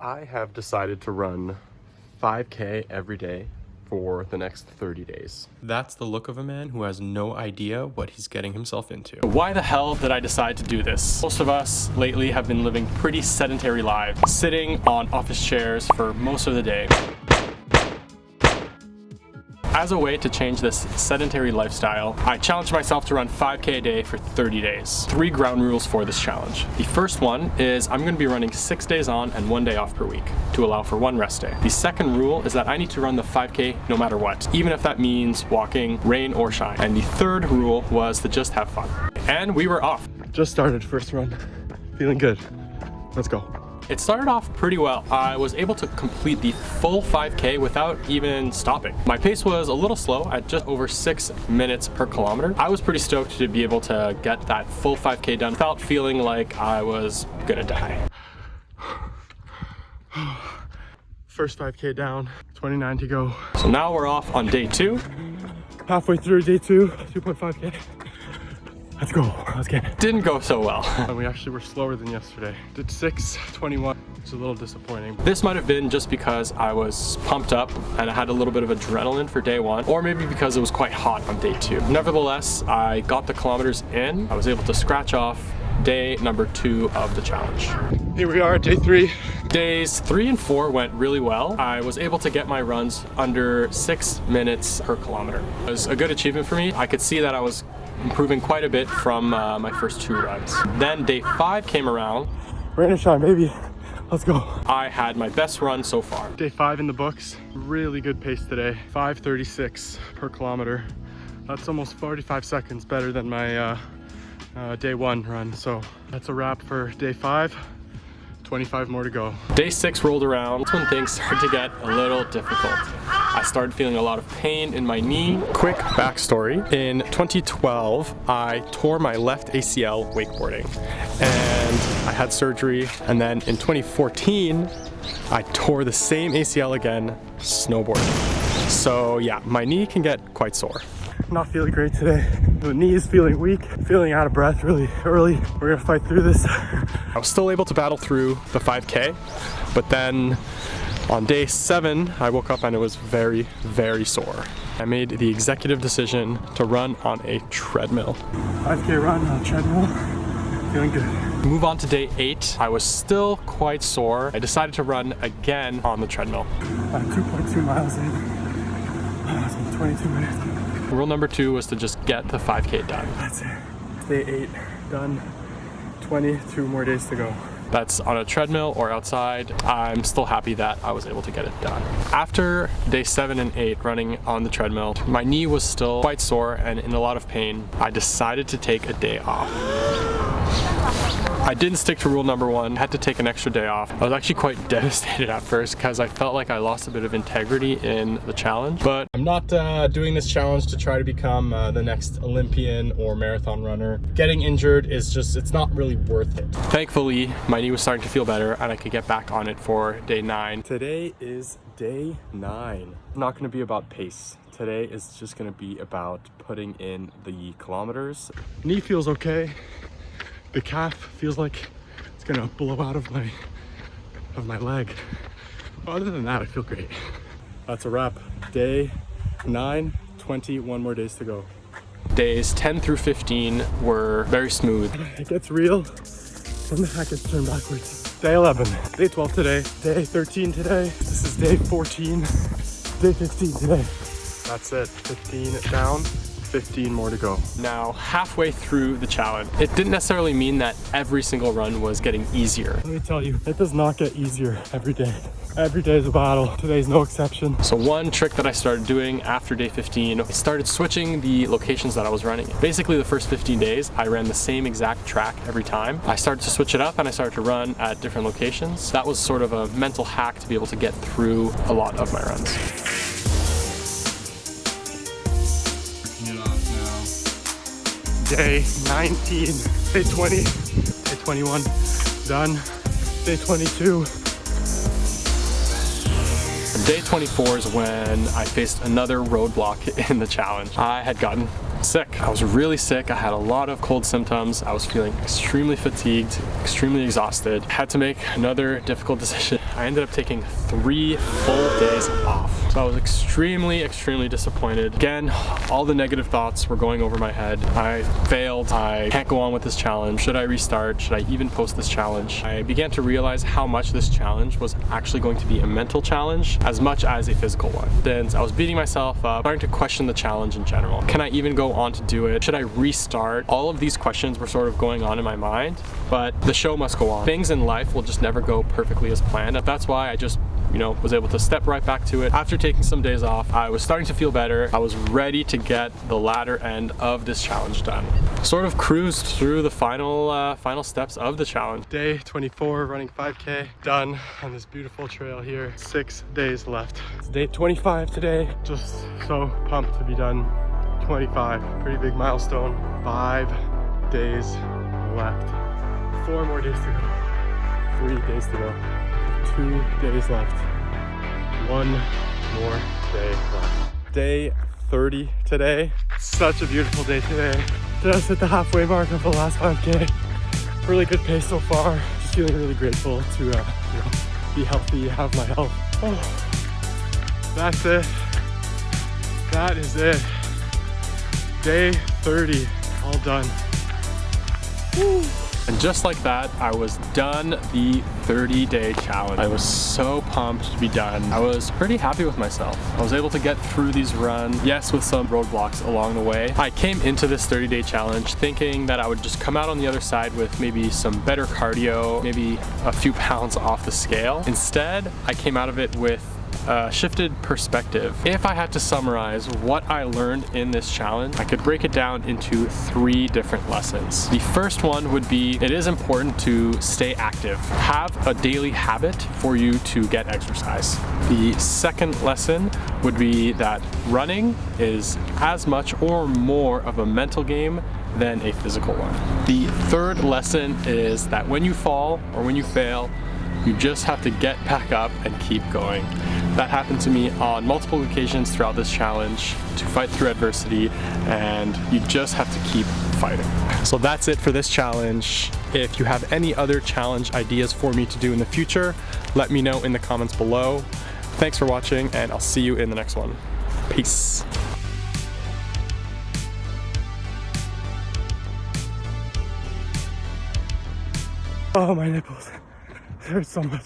I have decided to run 5K every day for the next 30 days. That's the look of a man who has no idea what he's getting himself into. Why the hell did I decide to do this? Most of us lately have been living pretty sedentary lives, sitting on office chairs for most of the day. As a way to change this sedentary lifestyle, I challenged myself to run 5K a day for 30 days. 3 ground rules for this challenge. The first one is I'm going to be running 6 days on and 1 day off per week to allow for 1 rest day. The second rule is that I need to run the 5K no matter what, even if that means walking, rain or shine. And the third rule was to just have fun. And we were off. Just started first run. Feeling good. Let's go. It started off pretty well. I was able to complete the full 5K without even stopping. My pace was a little slow at just over 6 minutes per kilometer. I was pretty stoked to be able to get that full 5K done without feeling like I was gonna die. First 5K down, 29 to go. So now we're off on day 2. Halfway through day 2, 2.5K. Let's go, let's get it. Didn't go so well. And we actually were slower than yesterday. Did 6:21, which is a little disappointing. This might have been just because I was pumped up and I had a little bit of adrenaline for day 1, or maybe because it was quite hot on day 2. Nevertheless, I got the kilometers in. I was able to scratch off day number 2 of the challenge. Here we are, day 3. Days 3 and 4 went really well. I was able to get my runs under 6 minutes per kilometer. It was a good achievement for me. I could see that I was improving quite a bit from my first 2 runs. Then day 5 came around. Rain or shine, baby. Let's go. I had my best run so far. Day 5 in the books. Really good pace today. 5:36 per kilometer. That's almost 45 seconds better than my day 1 run. So that's a wrap for day 5. 25 more to go. Day 6 rolled around. That's when things started to get a little difficult. I started feeling a lot of pain in my knee. Quick backstory. In 2012, I tore my left ACL wakeboarding and I had surgery. And then in 2014, I tore the same ACL again, snowboarding. So yeah, my knee can get quite sore. Not feeling great today. The knee is feeling weak, feeling out of breath really early. We're gonna fight through this. I was still able to battle through the 5K, but then on day 7, I woke up and it was very, very sore. I made the executive decision to run on a treadmill. 5K run on a treadmill, feeling good. Move on to day 8. I was still quite sore. I decided to run again on the treadmill. 2.2 miles in, it's been 22 minutes. Rule number 2 was to just get the 5K done. That's it. Day 8 done. 22 more days to go. That's on a treadmill or outside. I'm still happy that I was able to get it done. After day 7 and 8 running on the treadmill, my knee was still quite sore and in a lot of pain. I decided to take a day off. I didn't stick to rule number 1, had to take an extra day off. I was actually quite devastated at first because I felt like I lost a bit of integrity in the challenge. But I'm not doing this challenge to try to become the next Olympian or marathon runner. Getting injured is just, it's not really worth it. Thankfully, my knee was starting to feel better and I could get back on it for day 9. Today is day 9. It's not gonna be about pace. Today is just gonna be about putting in the kilometers. Knee feels okay. The calf feels like it's gonna blow out of my leg. Other than that, I feel great. That's a wrap. Day 9, 21 more days to go. Days 10 through 15 were very smooth. It gets real, and the heck gets turned backwards. Day 11, day 12 today, day 13 today. This is day 14, day 15 today. That's it, 15 down. 15 more to go. Now, halfway through the challenge, it didn't necessarily mean that every single run was getting easier. Let me tell you, it does not get easier every day. Every day is a battle. Today's no exception. So one trick that I started doing after day 15, I started switching the locations that I was running. Basically, the first 15 days, I ran the same exact track every time. I started to switch it up and I started to run at different locations. That was sort of a mental hack to be able to get through a lot of my runs. Day 19, day 20, day 21, done, day 22. Day 24 is when I faced another roadblock in the challenge. I had gotten sick. I was really sick. I had a lot of cold symptoms. I was feeling extremely fatigued, extremely exhausted. I had to make another difficult decision. I ended up taking 3 full days off. So I was extremely disappointed. Again, all the negative thoughts were going over my head. I failed. I can't go on with this challenge. Should I restart? Should I even post this challenge? I began to realize how much this challenge was actually going to be a mental challenge as much as a physical one. Then I was beating myself up, starting to question the challenge in general. Can I even go on to do it? Should I restart? All of these questions were sort of going on in my mind, but the show must go on. Things in life will just never go perfectly as planned. That's why I just was able to step right back to it. After taking some days off, I was starting to feel better. I was ready to get the latter end of this challenge done. Sort of cruised through the final steps of the challenge. Day 24, running 5K, done on this beautiful trail here. 6 days left. It's day 25 today. Just so pumped to be done. 25, pretty big milestone. 5 days left. 4 more days to go. 3 days to go. 2 days left. 1 more day left. Day 30 today. Such a beautiful day today. Just at the halfway mark of the last 5K. Really good pace so far. Just feeling really grateful to be healthy, have my health. Oh, that's it. That is it. Day 30, all done. Woo. And just like that, I was done the 30-day challenge. I was so pumped to be done. I was pretty happy with myself. I was able to get through these runs, yes, with some roadblocks along the way. I came into this 30-day challenge thinking that I would just come out on the other side with maybe some better cardio, maybe a few pounds off the scale. Instead, I came out of it with shifted perspective. If I had to summarize what I learned in this challenge, I could break it down into 3 different lessons. The first one would be, it is important to stay active. Have a daily habit for you to get exercise. The second lesson would be that running is as much or more of a mental game than a physical one. The third lesson is that when you fall or when you fail, you just have to get back up and keep going. That happened to me on multiple occasions throughout this challenge, to fight through adversity, and you just have to keep fighting. So that's it for this challenge. If you have any other challenge ideas for me to do in the future, let me know in the comments below. Thanks for watching, and I'll see you in the next one. Peace. Oh, my nipples. It hurts so much.